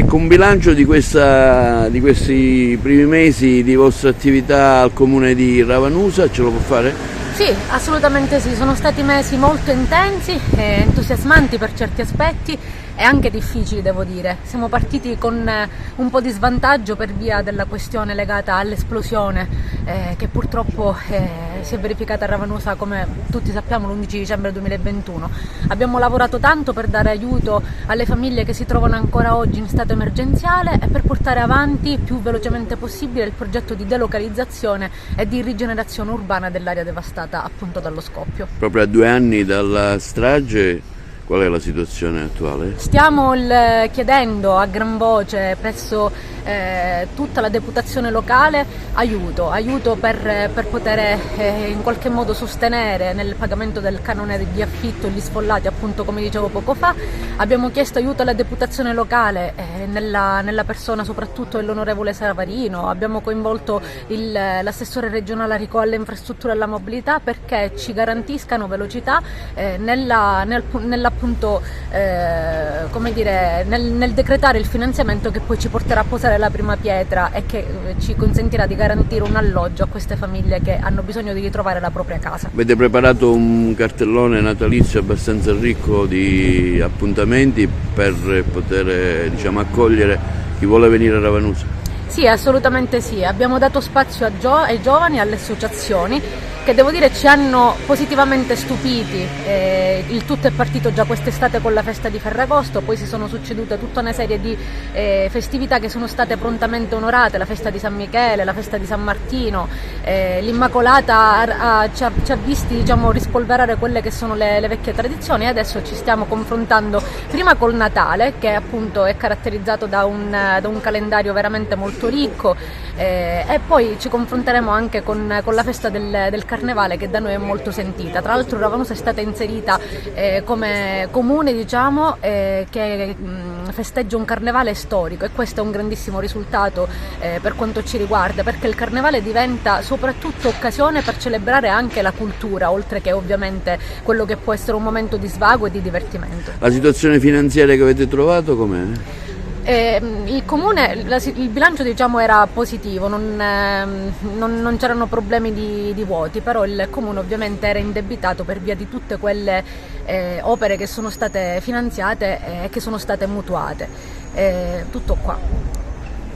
Ecco, un bilancio di questi primi mesi di vostra attività al comune di Ravanusa, ce lo può fare? Sì, assolutamente sì, sono stati mesi molto intensi, entusiasmanti per certi aspetti e anche difficili, devo dire. Siamo partiti con un po' di svantaggio per via della questione legata all'esplosione che purtroppo si è verificata a Ravanusa, come tutti sappiamo, l'11 dicembre 2021. Abbiamo lavorato tanto per dare aiuto alle famiglie che si trovano ancora oggi in stato emergenziale e per portare avanti più velocemente possibile il progetto di delocalizzazione e di rigenerazione urbana dell'area devastata appunto dallo scoppio. Proprio a 2 anni dalla strage, qual è la situazione attuale? Stiamo chiedendo a gran voce presso tutta la deputazione locale aiuto per poter in qualche modo sostenere nel pagamento del canone di affitto gli sfollati, appunto come dicevo poco fa. Abbiamo chiesto aiuto alla deputazione locale nella persona soprattutto dell'onorevole Savarino. Abbiamo coinvolto l'assessore regionale alle infrastrutture e alla mobilità perché ci garantiscano velocità appunto, come dire, nel decretare il finanziamento che poi ci porterà a posare la prima pietra e che ci consentirà di garantire un alloggio a queste famiglie che hanno bisogno di ritrovare la propria casa. Avete preparato un cartellone natalizio abbastanza ricco di appuntamenti per poter, diciamo, accogliere chi vuole venire a Ravanusa? Sì, assolutamente sì. Abbiamo dato spazio ai giovani e alle associazioni che, devo dire, ci hanno positivamente stupiti. Il tutto è partito già quest'estate con la festa di Ferragosto, poi si sono succedute tutta una serie di festività che sono state prontamente onorate, la festa di San Michele, la festa di San Martino, l'Immacolata ci ha visti, diciamo, rispolverare quelle che sono le vecchie tradizioni, e adesso ci stiamo confrontando prima col Natale, che appunto è caratterizzato da un calendario veramente molto ricco, e poi ci confronteremo anche con la festa del Carnevale, che da noi è molto sentita. Tra l'altro Ravanusa è stata inserita come comune, diciamo, che festeggia un carnevale storico, e questo è un grandissimo risultato per quanto ci riguarda, perché il carnevale diventa soprattutto occasione per celebrare anche la cultura, oltre che ovviamente quello che può essere un momento di svago e di divertimento. La situazione finanziaria che avete trovato com'è? Il comune, il bilancio, diciamo, era positivo, non c'erano problemi di vuoti, però il comune ovviamente era indebitato per via di tutte quelle opere che sono state finanziate e che sono state mutuate. Tutto qua.